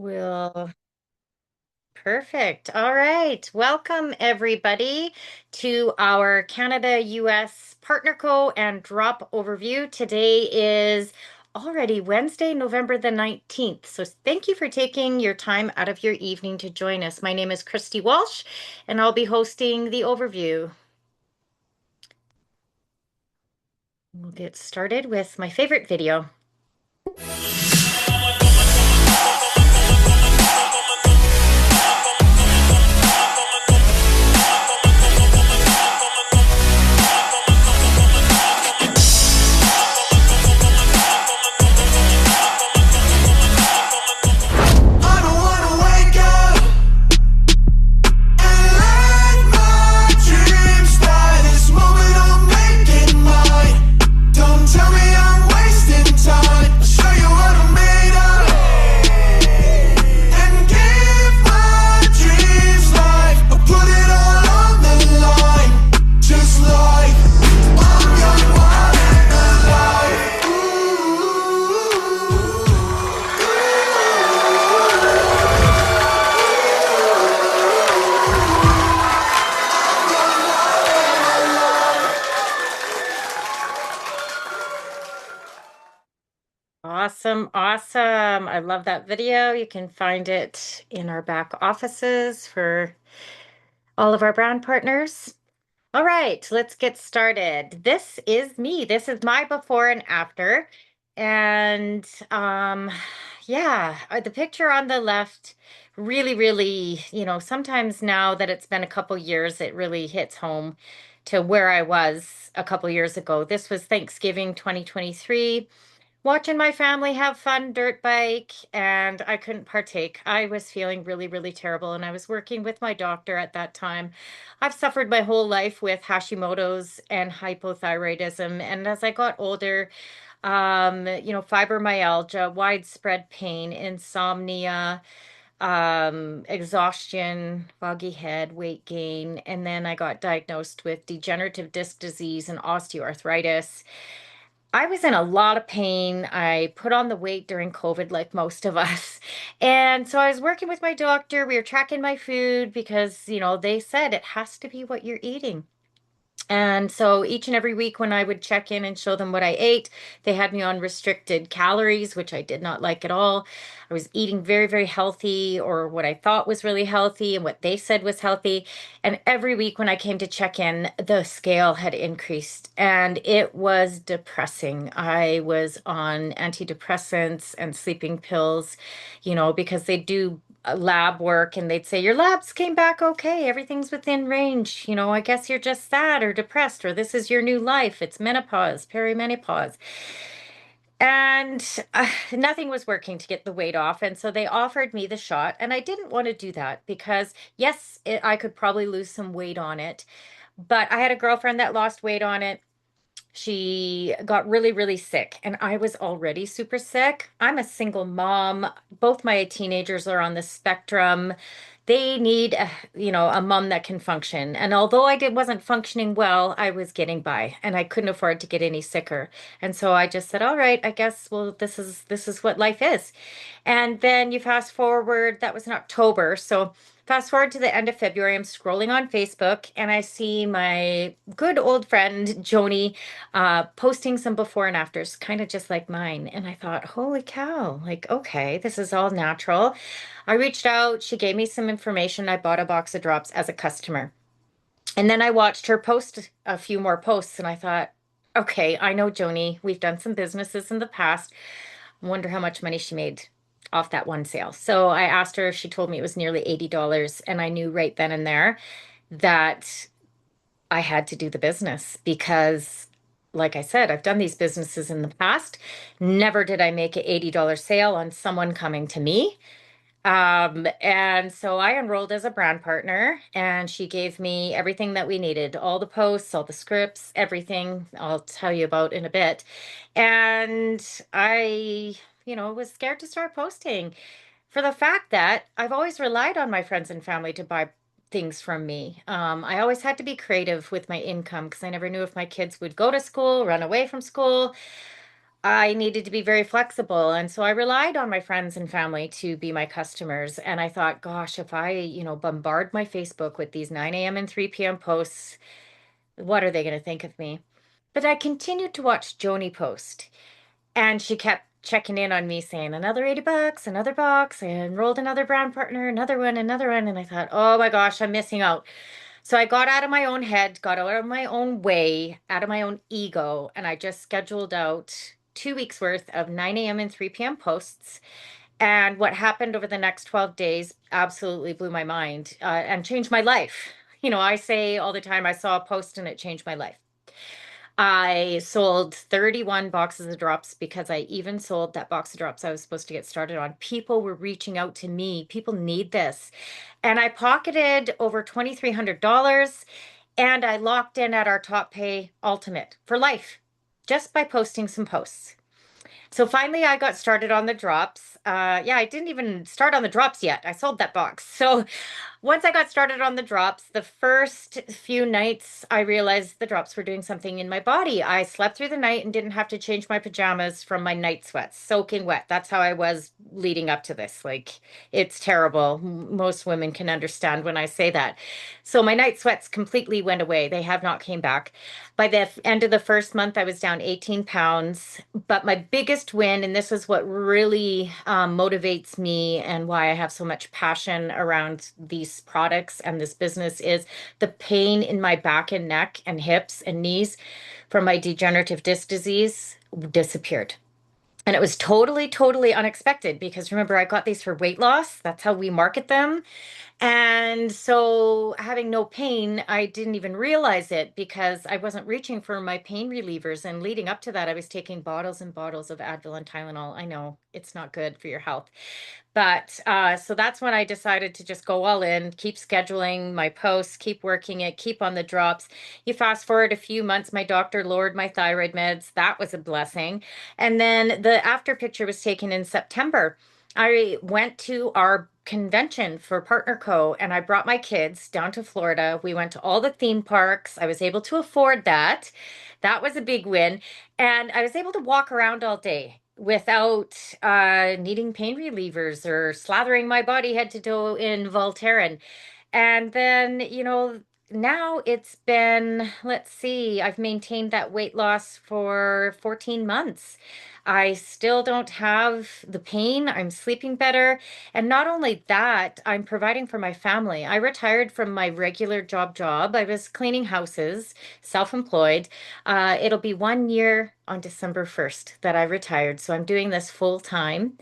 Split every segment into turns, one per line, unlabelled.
Will Perfect. All right. Welcome everybody to our Canada US Partner Co and Drop Overview. Today is already Wednesday, November the 19th. So thank you for taking your time out of your evening to join us. My name is Christy Walsh and I'll be hosting the overview. We'll get started with my favorite video. Awesome, awesome. I love that video. You can find it in our back offices for all of our brand partners. All right, let's get started. This is me. This is my before and after. And yeah, the picture on the left really, sometimes now that it's been a couple years, it really hits home to where I was a couple years ago. This was Thanksgiving 2023, watching my family have fun dirt bike, and I couldn't partake. I was feeling really terrible, and I was working with my doctor at that time. I've suffered my whole life with Hashimoto's and hypothyroidism, and as I got older, fibromyalgia, widespread pain, insomnia, exhaustion, foggy head, weight gain, and then I got diagnosed with degenerative disc disease and osteoarthritis. I was in a lot of pain. I put on the weight during COVID, like most of us. And so I was working with my doctor. We were tracking my food because, they said it has to be what you're eating. And so each and every week when I would check in and show them what I ate, they had me on restricted calories, which I did not like at all. I was eating very healthy, or what I thought was really healthy and what they said was healthy. And every week when I came to check in, the scale had increased and it was depressing. I was on antidepressants and sleeping pills, because they do lab work and they'd say your labs came back okay, everything's within range, I guess you're just sad or depressed, or this is your new life, it's menopause, perimenopause. And nothing was working to get the weight off, and so they offered me the shot, and I didn't want to do that because yes, I could probably lose some weight on it, but I had a girlfriend that lost weight on it. She got really sick, and I was already super sick. I'm a single mom. Both my teenagers are on the spectrum. They need a mom that can function. And although wasn't functioning well, I was getting by, and I couldn't afford to get any sicker. And so I just said, "All right, I guess well this is what life is." And then you fast forward, that was in October. So fast forward to the end of February, I'm scrolling on Facebook and I see my good old friend Joni posting some before and afters, kind of just like mine. And I thought, holy cow, like, okay, this is all natural. I reached out, she gave me some information. I bought a box of drops as a customer. And then I watched her post a few more posts and I thought, okay, I know Joni. We've done some businesses in the past. I wonder how much money she made off that one sale. So I asked her, she told me it was nearly $80. And I knew right then and there that I had to do the business because, like I said, I've done these businesses in the past. Never did I make an $80 sale on someone coming to me. And so I enrolled as a brand partner, and she gave me everything that we needed, all the posts, all the scripts, everything I'll tell you about in a bit. And I, was scared to start posting for the fact that I've always relied on my friends and family to buy things from me. I always had to be creative with my income because I never knew if my kids would go to school, run away from school. I needed to be very flexible. And so I relied on my friends and family to be my customers. And I thought, gosh, if I, bombard my Facebook with these 9 a.m. and 3 p.m. posts, what are they going to think of me? But I continued to watch Joni post. And she kept checking in on me saying, another $80, another box, I enrolled another brand partner, another one, another one. And I thought, oh my gosh, I'm missing out. So I got out of my own head, got out of my own way, out of my own ego, and I just scheduled out 2 weeks worth of 9 a.m. and 3 p.m. posts. And what happened over the next 12 days absolutely blew my mind and changed my life. I say all the time, I saw a post and it changed my life. I sold 31 boxes of drops because I even sold that box of drops I was supposed to get started on. People were reaching out to me. People need this. And I pocketed over $2,300 and I locked in at our top pay ultimate for life just by posting some posts. So finally, I got started on the drops. Yeah, I didn't even start on the drops yet. I sold that box. So once I got started on the drops, the first few nights, I realized the drops were doing something in my body. I slept through the night and didn't have to change my pajamas from my night sweats, soaking wet. That's how I was leading up to this. Like, it's terrible. Most women can understand when I say that. So my night sweats completely went away. They have not came back. By the end of the first month, I was down 18 pounds. But my biggest win, and this is what really motivates me and why I have so much passion around these products and this business, is the pain in my back and neck and hips and knees from my degenerative disc disease disappeared. And it was totally, totally unexpected because remember, I got these for weight loss. That's how we market them. And so, having no pain, I didn't even realize it because I wasn't reaching for my pain relievers. And leading up to that, I was taking bottles and bottles of Advil and Tylenol. I know it's not good for your health. But so that's when I decided to just go all in, keep scheduling my posts, keep working it, keep on the drops. You fast forward a few months, my doctor lowered my thyroid meds. That was a blessing. And then the after picture was taken in September. I went to our convention for Partner Co. and I brought my kids down to Florida. We went to all the theme parks. I was able to afford that. That was a big win. And I was able to walk around all day without needing pain relievers or slathering my body head to toe in Voltaren. And then, now it's been, let's see, I've maintained that weight loss for 14 months. I still don't have the pain. I'm sleeping better. And not only that, I'm providing for my family. I retired from my regular job. I was cleaning houses, self-employed. It'll be 1 year on December 1st that I retired. So I'm doing this full time.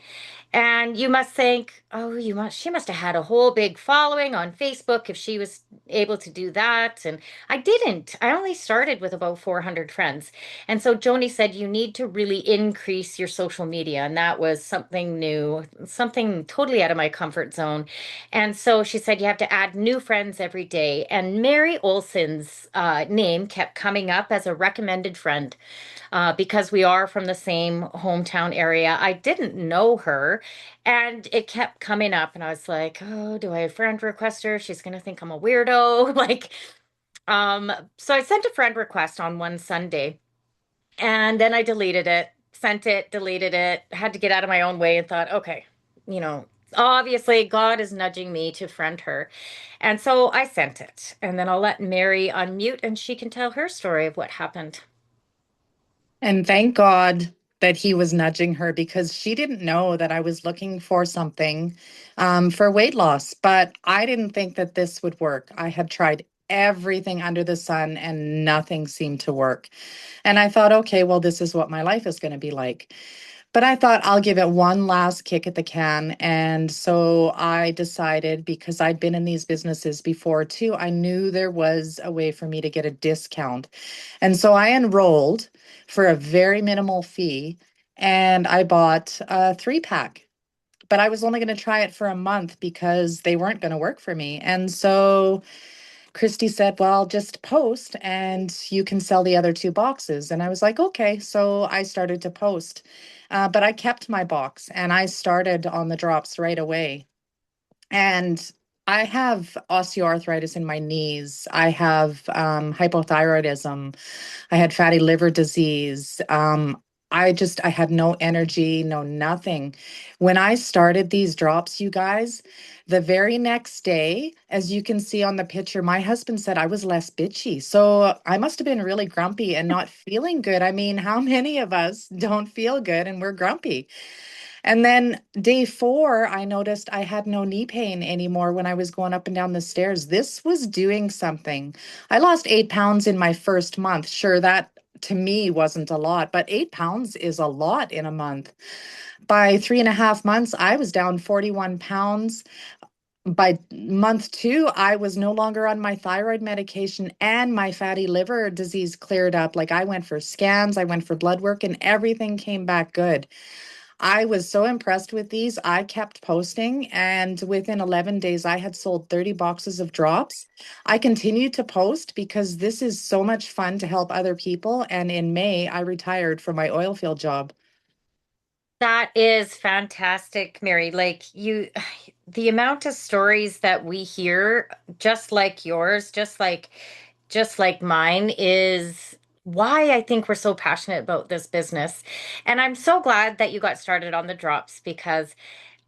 And you must think, oh, she must have had a whole big following on Facebook if she was able to do that. And I didn't. I only started with about 400 friends. And so Joni said, you need to really increase your social media. And that was something new, something totally out of my comfort zone. And so she said, you have to add new friends every day. And Mary Olson's name kept coming up as a recommended friend because we are from the same hometown area. I didn't know her, and it kept coming up, and I was like, "Oh, do I friend request her? She's gonna think I'm a weirdo." So I sent a friend request on one Sunday, and then I deleted it, sent it, deleted it, had to get out of my own way, and thought, okay, you know. Obviously, God is nudging me to friend her. And so I sent it. And then I'll let Mary unmute and she can tell her story of what happened.
And thank God that he was nudging her because she didn't know that I was looking for something for weight loss. But I didn't think that this would work. I had tried everything under the sun and nothing seemed to work. And I thought, okay, well, this is what my life is going to be like. But I thought I'll give it one last kick at the can. And so I decided, because I'd been in these businesses before too, I knew there was a way for me to get a discount. And so I enrolled for a very minimal fee and I bought a 3 pack. But I was only going to try it for a month because they weren't going to work for me. And so Christy said, well, just post and you can sell the other 2 boxes. And I was like, okay. So I started to post, but I kept my box and I started on the drops right away. And I have osteoarthritis in my knees. I have hypothyroidism. I had fatty liver disease. I had no energy, no nothing. When I started these drops, you guys, the very next day, as you can see on the picture, my husband said I was less bitchy. So I must have been really grumpy and not feeling good. I mean, how many of us don't feel good and we're grumpy? And then day four, I noticed I had no knee pain anymore when I was going up and down the stairs. This was doing something. I lost 8 pounds in my first month. Sure, that to me wasn't a lot, but 8 pounds is a lot in a month. By 3.5 months, I was down 41 pounds. By month two, I was no longer on my thyroid medication and my fatty liver disease cleared up. Like I went for scans, I went for blood work, and everything came back good. I was so impressed with these. I kept posting, and within 11 days, I had sold 30 boxes of drops. I continue to post because this is so much fun to help other people. And in May, I retired from my oil field job.
That is fantastic, Mary. Like you, the amount of stories that we hear, just like yours, just like mine, is why I think we're so passionate about this business. And I'm so glad that you got started on the drops because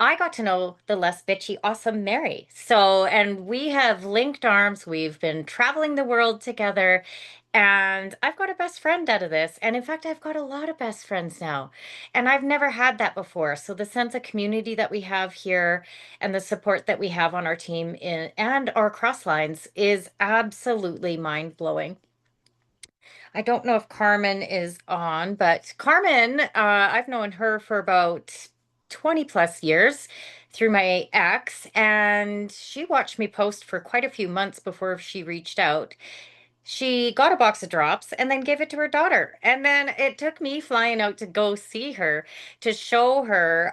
I got to know the less bitchy, awesome Mary. So, and we have linked arms. We've been traveling the world together. And I've got a best friend out of this. And in fact, I've got a lot of best friends now. And I've never had that before. So the sense of community that we have here and the support that we have on our team and our cross lines is absolutely mind-blowing. I don't know if Carmen is on, but Carmen, I've known her for about 20 plus years through my ex, and she watched me post for quite a few months before she reached out. She got a box of drops and then gave it to her daughter. And then it took me flying out to go see her to show her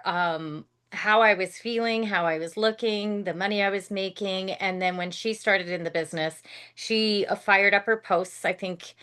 how I was feeling, how I was looking, the money I was making. And then when she started in the business, she fired up her posts, I think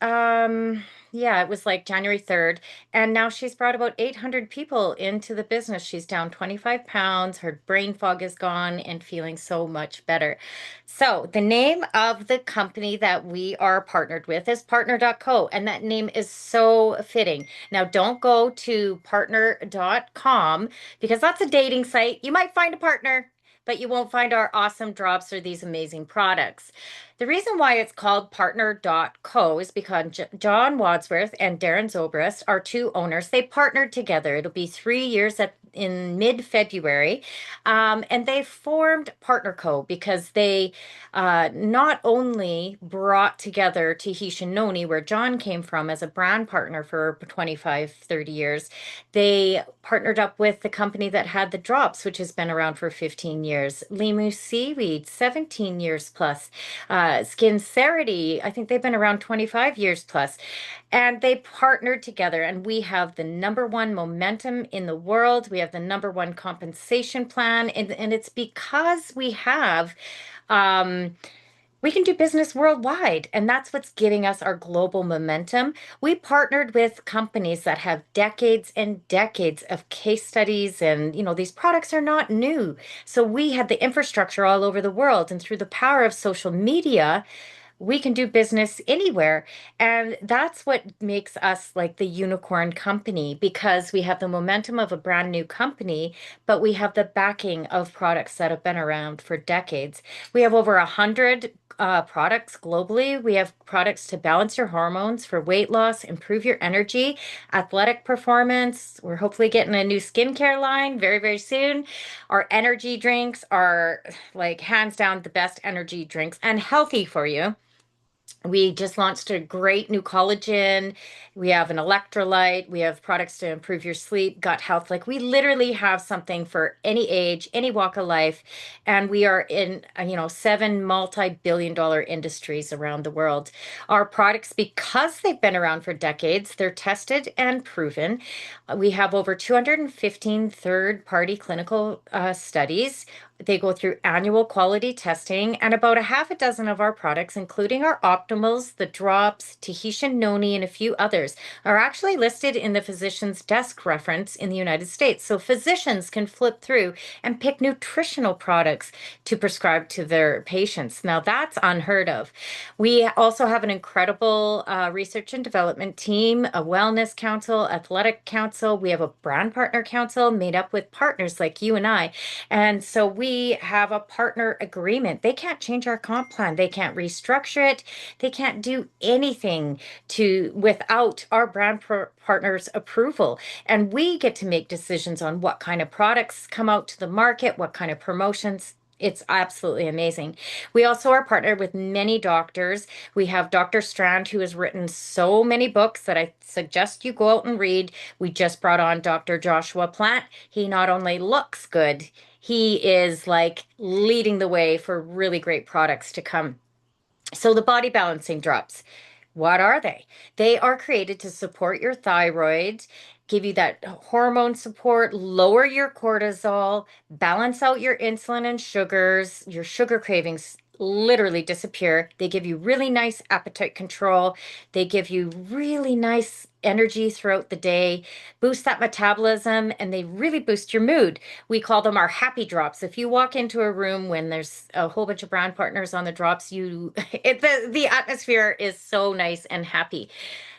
um, yeah, it was like January 3rd. And now she's brought about 800 people into the business. She's down 25 pounds. Her brain fog is gone and feeling so much better. So, the name of the company that we are partnered with is partner.co, and that name is so fitting. Now, don't go to partner.com because that's a dating site. You might find a partner, but you won't find our awesome drops or these amazing products. The reason why it's called partner.co is because John Wadsworth and Darren Zobrist are two owners. They partnered together. It'll be 3 years in mid-February. And they formed PartnerCo because they not only brought together Tahitian Noni, where John came from as a brand partner for 25, 30 years, they partnered up with the company that had the drops, which has been around for 15 years. Limu Seaweed, 17 years plus. Skincerity, I think they've been around 25 years plus. And they partnered together, and we have the number one momentum in the world. We have the number one compensation plan. And it's because um, we can do business worldwide, and that's what's giving us our global momentum. We partnered with companies that have decades and decades of case studies, and these products are not new. So we had the infrastructure all over the world, and through the power of social media, we can do business anywhere. And that's what makes us like the unicorn company because we have the momentum of a brand new company, but we have the backing of products that have been around for decades. We have over 100 products globally. We have products to balance your hormones for weight loss, improve your energy, athletic performance. We're hopefully getting a new skincare line very, very soon. Our energy drinks are like hands down the best energy drinks and healthy for you. We just launched a great new collagen. We have an electrolyte. We have products to improve your sleep, gut health. Like we literally have something for any age, any walk of life. And we are in, seven multi-billion dollar industries around the world. Our products, because they've been around for decades, they're tested and proven. We have over 215 third-party clinical studies. They go through annual quality testing, and about a half a dozen of our products, including our Optimals, the drops, Tahitian Noni, and a few others are actually listed in the physician's desk reference in the United States. So physicians can flip through and pick nutritional products to prescribe to their patients. Now, that's unheard of. We also have an incredible research and development team, a wellness council, athletic council. We have a brand partner council made up with partners like you and I. And so we have a partner agreement. They can't change our comp plan. They can't restructure it. They can't do anything to without our partners' approval. And we get to make decisions on what kind of products come out to the market, what kind of promotions. It's absolutely amazing. We also are partnered with many doctors. We have Dr. Strand, who has written so many books that I suggest you go out and read. We just brought on Dr. Joshua Plant. He not only looks good, he is like leading the way for really great products to come. So the body balancing drops. What are they? They are created to support your thyroid, give you that hormone support, lower your cortisol, balance out your insulin and sugars. Your sugar cravings literally disappear. They give you really nice appetite control. They give you really nice energy throughout the day, boost that metabolism, and they really boost your mood. We call them our happy drops. If you walk into a room when there's a whole bunch of brand partners on the drops, the atmosphere is so nice and happy.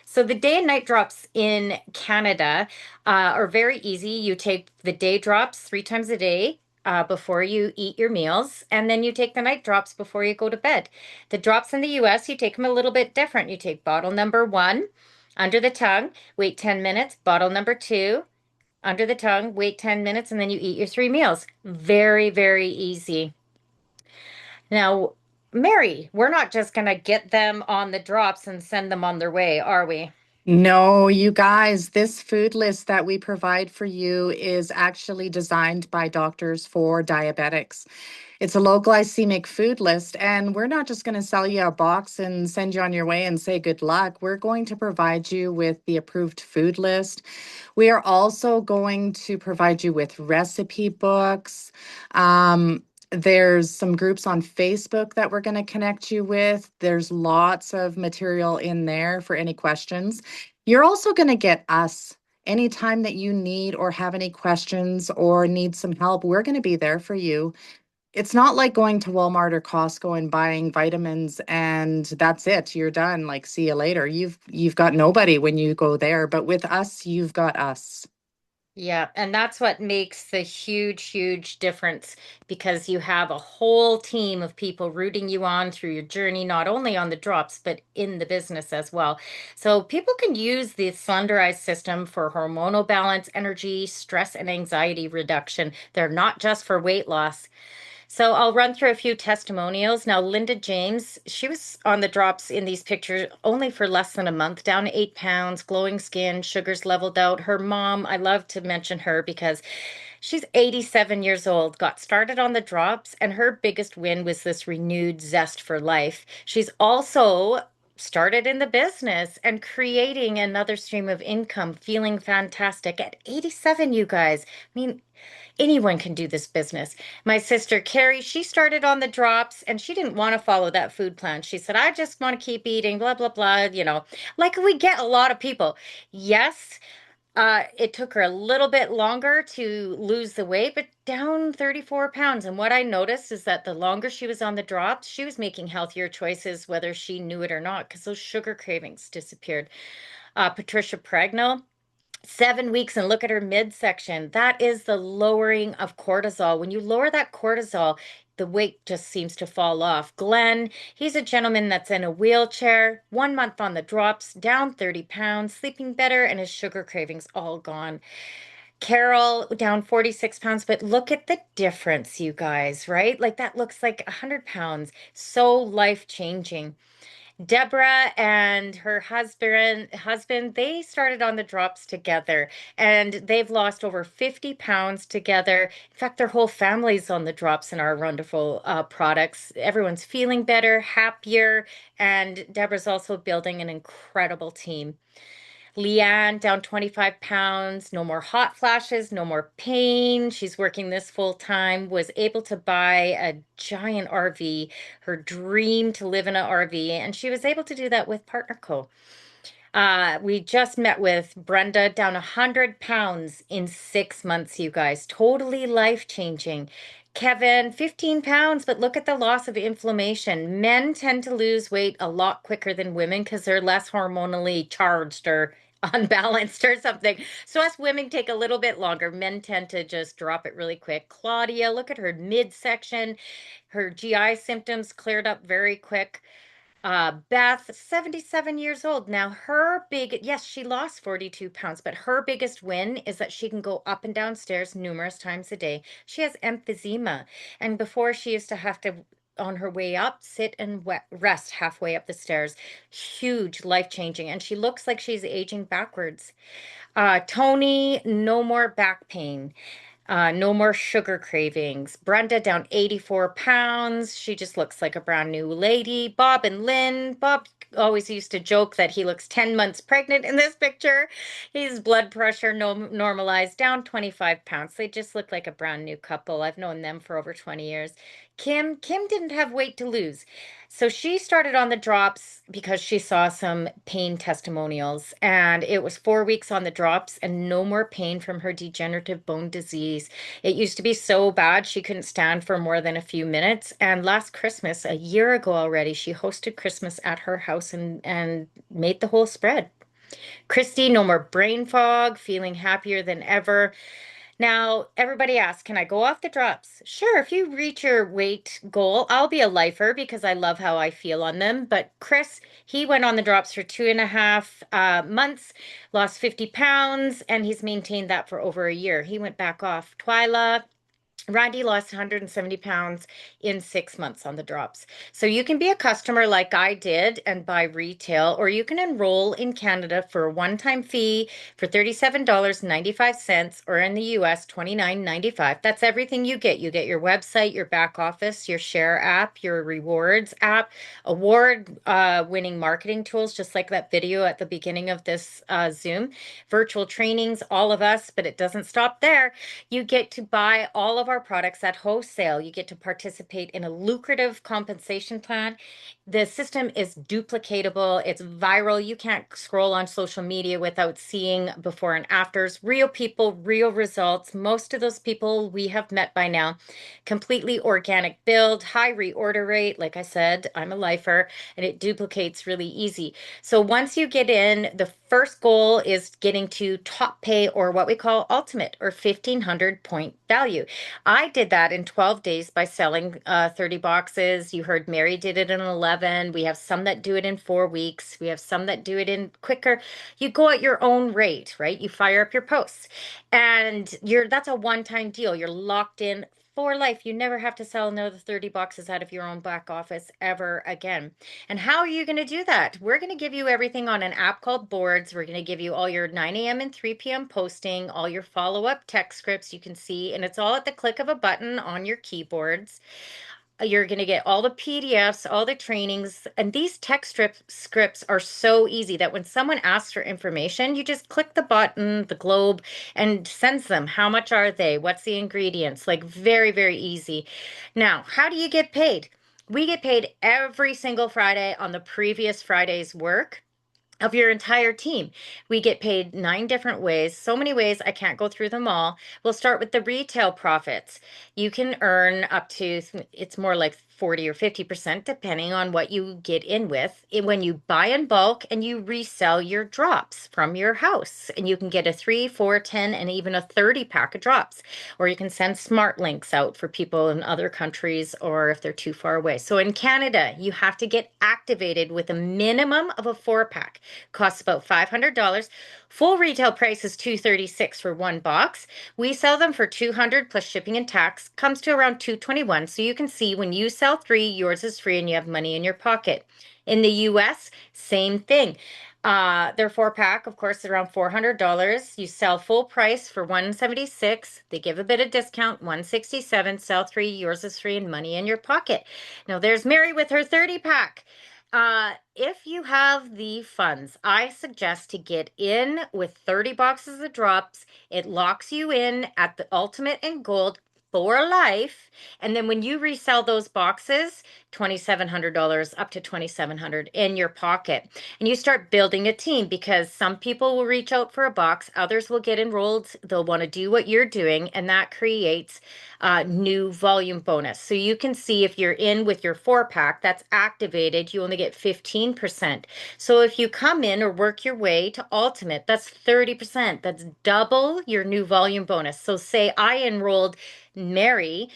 So the day and night drops in Canada are very easy. You take the day drops 3 times a day. Before you eat your meals, and then you take the night drops before you go to bed. The drops in the US, you take them a little bit different. You take bottle number one under the tongue, wait 10 minutes, bottle number two, under the tongue, wait 10 minutes, and then you eat your 3 meals. Very, very easy. Now, Mary, we're not just going to get them on the drops and send them on their way, are we?
No, you guys, this food list that we provide for you is actually designed by doctors for diabetics. It's a low glycemic food list, and we're not just going to sell you a box and send you on your way and say good luck. We're going to provide you with the approved food list. We are also going to provide you with recipe books. There's some groups on Facebook that we're going to connect you with. There's lots of material in there for any questions. You're also going to get us anytime that you need or have any questions or need some help. We're going to be there for you. It's not like going to Walmart or Costco and buying vitamins and that's it. You're done. Like, see you later. You've got nobody when you go there, but with us, you've got us.
Yeah, and that's what makes the huge, huge difference because you have a whole team of people rooting you on through your journey, not only on the drops, but in the business as well. So people can use the Slenderized system for hormonal balance, energy, stress, and anxiety reduction. They're not just for weight loss. So I'll run through a few testimonials. Now, Linda James, she was on the drops in these pictures only for less than a month, down 8 pounds, glowing skin, sugars leveled out. Her mom, I love to mention her because she's 87 years old, got started on the drops, and her biggest win was this renewed zest for life. She's also started in the business and creating another stream of income, feeling fantastic at 87, you guys. I mean, anyone can do this business. My sister Carrie, she started on the drops and she didn't want to follow that food plan. She said, I just want to keep eating, blah, blah, blah. Like we get a lot of people. Yes, it took her a little bit longer to lose the weight, but down 34 pounds. And what I noticed is that the longer she was on the drops, she was making healthier choices, whether she knew it or not, because those sugar cravings disappeared. Patricia Pregnell, 7 weeks and look at her midsection. That is the lowering of cortisol. When you lower that cortisol, the weight just seems to fall off. Glenn, he's a gentleman that's in a wheelchair, 1 month on the drops, down 30 pounds, sleeping better, and his sugar cravings all gone. Carol, down 46 pounds, but look at the difference, you guys, right? Like that looks like 100 pounds. So life changing. Deborah and her husband, they started on the drops together and they've lost over 50 pounds together. In fact, their whole family's on the drops and our wonderful products. Everyone's feeling better, happier, and Deborah's also building an incredible team. Leanne down 25 pounds, no more hot flashes, no more pain. She's working this full time, was able to buy a giant RV, her dream to live in an RV, and she was able to do that with Partner Co. We just met with Brenda, down 100 pounds in 6 months, you guys. Totally life changing. Kevin, 15 pounds, but look at the loss of inflammation. Men tend to lose weight a lot quicker than women because they're less hormonally charged or unbalanced or something. So us women take a little bit longer. Men tend to just drop it really quick. Claudia, look at her midsection. Her GI symptoms cleared up very quick. Beth, 77 years old. Now, yes, she lost 42 pounds, but her biggest win is that she can go up and down stairs numerous times a day. She has emphysema. And before she used to have to, on her way up, sit and rest halfway up the stairs. Huge, life changing. And she looks like she's aging backwards. Tony, no more back pain. No more sugar cravings. Brenda down 84 pounds. She just looks like a brand new lady. Bob and Lynn. Bob always used to joke that he looks 10 months pregnant in this picture. His blood pressure normalized down 25 pounds. They just look like a brand new couple. I've known them for over 20 years. Kim didn't have weight to lose. So she started on the drops because she saw some pain testimonials, and it was 4 weeks on the drops and no more pain from her degenerative bone disease. It used to be so bad she couldn't stand for more than a few minutes. And last Christmas, a year ago already, she hosted Christmas at her house and made the whole spread. Christy, no more brain fog, feeling happier than ever. Now, everybody asks, can I go off the drops? Sure, if you reach your weight goal, I'll be a lifer because I love how I feel on them. But Chris, he went on the drops for 2.5 months, lost 50 pounds, and he's maintained that for over a year. He went back off. Twyla, Randy lost 170 pounds in 6 months on the drops. So you can be a customer like I did and buy retail, or you can enroll in Canada for a one-time fee for $37.95, or in the US, $29.95. That's everything you get. You get your website, your back office, your share app, your rewards app, award winning marketing tools, just like that video at the beginning of this Zoom, virtual trainings, all of us, but it doesn't stop there. You get to buy all of our products at wholesale. You get to participate in a lucrative compensation plan. The system is duplicatable, it's viral. You can't scroll on social media without seeing before and afters. Real people, real results. Most of those people we have met by now. Completely organic build, high reorder rate. Like I said, I'm a lifer, and it duplicates really easy. So once you get in, the first goal is getting to top pay, or what we call ultimate, or 1,500 point value. I did that in 12 days by selling 30 boxes. You heard Mary did it in 11. We have some that do it in 4 weeks. We have some that do it in quicker. You go at your own rate, right? You fire up your posts, and that's a one-time deal. You're locked in for life. You never have to sell another 30 boxes out of your own back office ever again. And how are you going to do that? We're going to give you everything on an app called Boards. We're going to give you all your 9 a.m. and 3 p.m. posting, all your follow-up text scripts you can see, and it's all at the click of a button on your keyboards. You're going to get all the PDFs, all the trainings, and these text scripts are so easy that when someone asks for information, you just click the button, the globe, and sends them. How much are they? What's the ingredients? Like very, very easy. Now, how do you get paid? We get paid every single Friday on the previous Friday's work of your entire team. We get paid 9 different ways, so many ways I can't go through them all. We'll start with the retail profits. You can earn up to, it's more like 40 or 50%, depending on what you get in with. When you buy in bulk and you resell your drops from your house, and you can get a 3, 4, 10, and even a 30 pack of drops, or you can send smart links out for people in other countries or if they're too far away. So in Canada, you have to get activated with a minimum of a 4 pack. Costs about $500. Full retail price is $236 for one box. We sell them for $200 plus shipping and tax. Comes to around $221. So you can see when you sell 3, yours is free and you have money in your pocket. In the US, same thing. Their 4 pack, of course, is around $400. You sell full price for $176. They give a bit of discount, $167. Sell 3, yours is free and money in your pocket. Now there's Mary with her 30 pack. If you have the funds, I suggest to get in with 30 boxes of drops. It locks you in at the ultimate and gold for life. And then when you resell those boxes, $2,700 up to 2,700 in your pocket. And you start building a team because some people will reach out for a box, others will get enrolled, they'll want to do what you're doing, and that creates new volume bonus. So you can see if you're in with your 4 pack that's activated, you only get 15%. So if you come in or work your way to ultimate, that's 30%. That's double your new volume bonus. So say I enrolled Mary,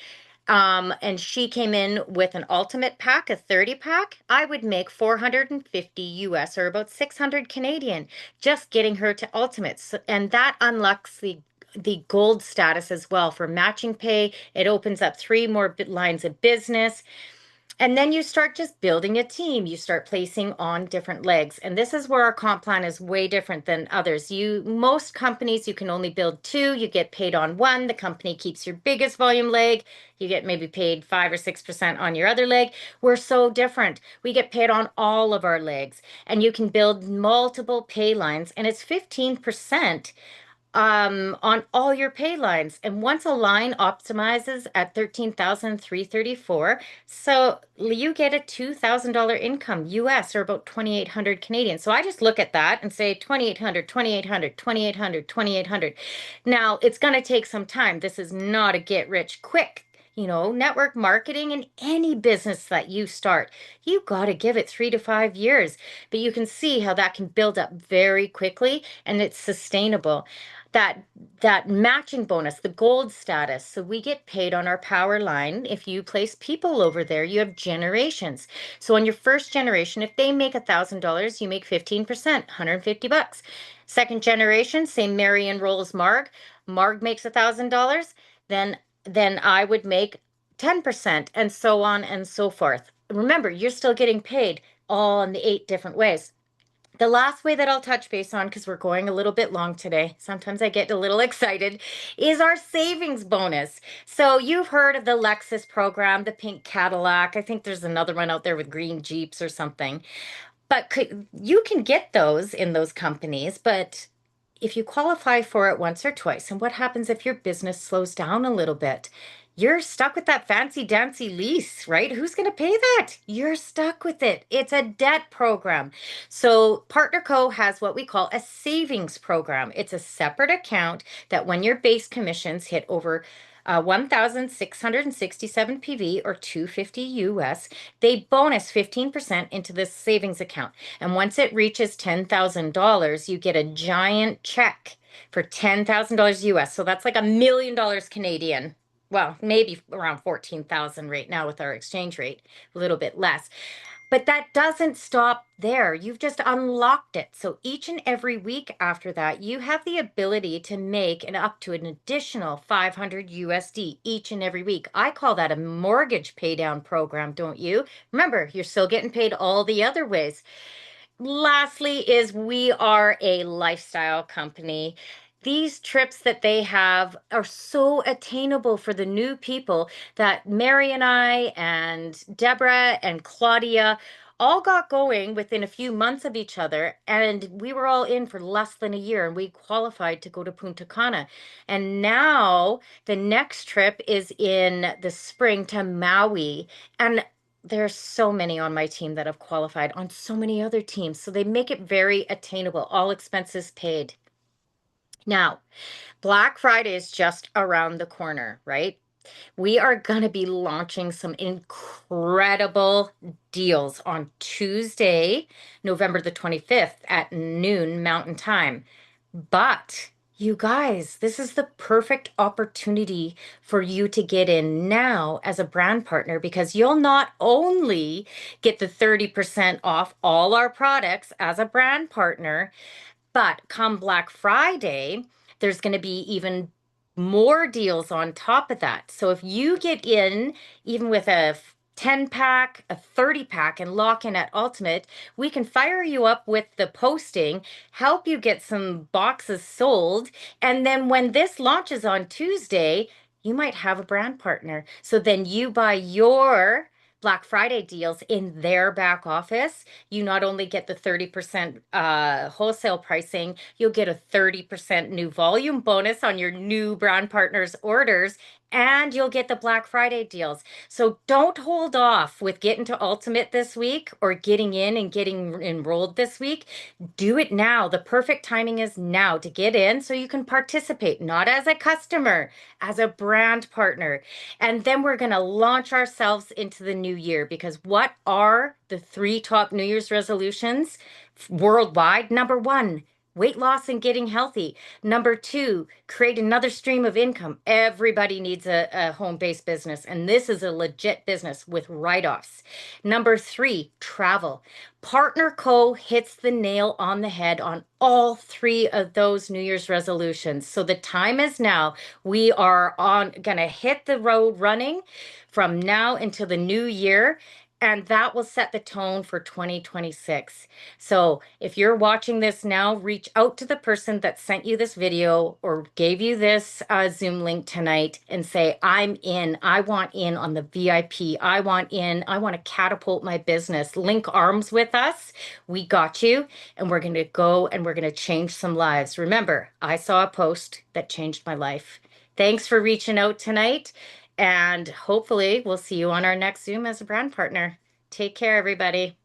and she came in with an ultimate pack, a 30 pack, I would make 450 US or about 600 Canadian just getting her to ultimates. And that unlocks the gold status as well for matching pay. It opens up 3 more lines of business. And then you start just building a team. You start placing on different legs. And this is where our comp plan is way different than others. Most companies, you can only build 2. You get paid on 1. The company keeps your biggest volume leg. You get maybe paid 5 or 6% on your other leg. We're so different. We get paid on all of our legs. And you can build multiple pay lines. And it's 15% on all your pay lines. And once a line optimizes at 13,334, so you get a $2,000 income US or about 2,800 Canadian. So I just look at that and say 2,800, 2,800, 2,800, 2,800. Now, it's going to take some time. This is not a get rich quick. Network marketing in any business that you start, you got to give it 3 to 5 years. But you can see how that can build up very quickly and it's sustainable. That matching bonus, the gold status. So we get paid on our power line. If you place people over there, you have generations. So on your first generation, if they make $1,000, you make 15%, $150. Second generation, say Mary enrolls Marg. Marg makes $1,000, then I would make 10%, and so on and so forth. Remember, you're still getting paid all in the 8 different ways. The last way that I'll touch base on, because we're going a little bit long today, sometimes I get a little excited, is our savings bonus. So you've heard of the Lexus program, the pink Cadillac. I think there's another one out there with green Jeeps or something. But you can get those in those companies, but if you qualify for it once or twice, and what happens if your business slows down a little bit? You're stuck with that fancy dancy lease, right? Who's going to pay that? You're stuck with it. It's a debt program. So Partner Co has what we call a savings program. It's a separate account that when your base commissions hit over 1,667 PV or 250 US, they bonus 15% into this savings account. And once it reaches $10,000, you get a giant check for $10,000 US. So that's like $1 million Canadian. Well, maybe around 14,000 right now with our exchange rate, a little bit less. But that doesn't stop there. You've just unlocked it. So each and every week after that, you have the ability to make up to an additional 500 USD each and every week. I call that a mortgage pay down program, don't you? Remember, you're still getting paid all the other ways. Lastly is we are a lifestyle company. These trips that they have are so attainable for the new people that Mary and I and Deborah and Claudia all got going within a few months of each other, and we were all in for less than a year, and we qualified to go to Punta Cana. And now the next trip is in the spring to Maui. And there's so many on my team that have qualified on so many other teams. So they make it very attainable, all expenses paid. Now, Black Friday is just around the corner, right? We are going to be launching some incredible deals on Tuesday, November the 25th at noon Mountain Time. But you guys, this is the perfect opportunity for you to get in now as a brand partner because you'll not only get the 30% off all our products as a brand partner, but come Black Friday, there's going to be even more deals on top of that. So if you get in even with a 10 pack, a 30 pack, and lock in at Ultimate, we can fire you up with the posting, help you get some boxes sold. And then when this launches on Tuesday, you might have a brand partner. So then you buy your Black Friday deals in their back office. You not only get the 30% wholesale pricing, you'll get a 30% new volume bonus on your new brand partners orders, and you'll get the Black Friday deals. So don't hold off with getting to Ultimate this week or getting in and getting enrolled this week. Do it now. The perfect timing is now to get in so you can participate, not as a customer, as a brand partner. And then we're going to launch ourselves into the new year because what are the three top New Year's resolutions worldwide? Number one, weight loss and getting healthy. Number two, create another stream of income. Everybody needs a home-based business, and this is a legit business with write-offs. Number three, travel. Partner Co hits the nail on the head on all three of those New Year's resolutions. So the time is now. We are on gonna hit the road running from now into the new year, and that will set the tone for 2026. So if you're watching this now, reach out to the person that sent you this video or gave you this Zoom link tonight and say, I'm in. I want in on the VIP. I want in. I want to catapult my business. Link arms with us. We got you. And we're going to go and we're going to change some lives. Remember, I saw a post that changed my life. Thanks for reaching out tonight. And hopefully, we'll see you on our next Zoom as a brand partner. Take care, everybody.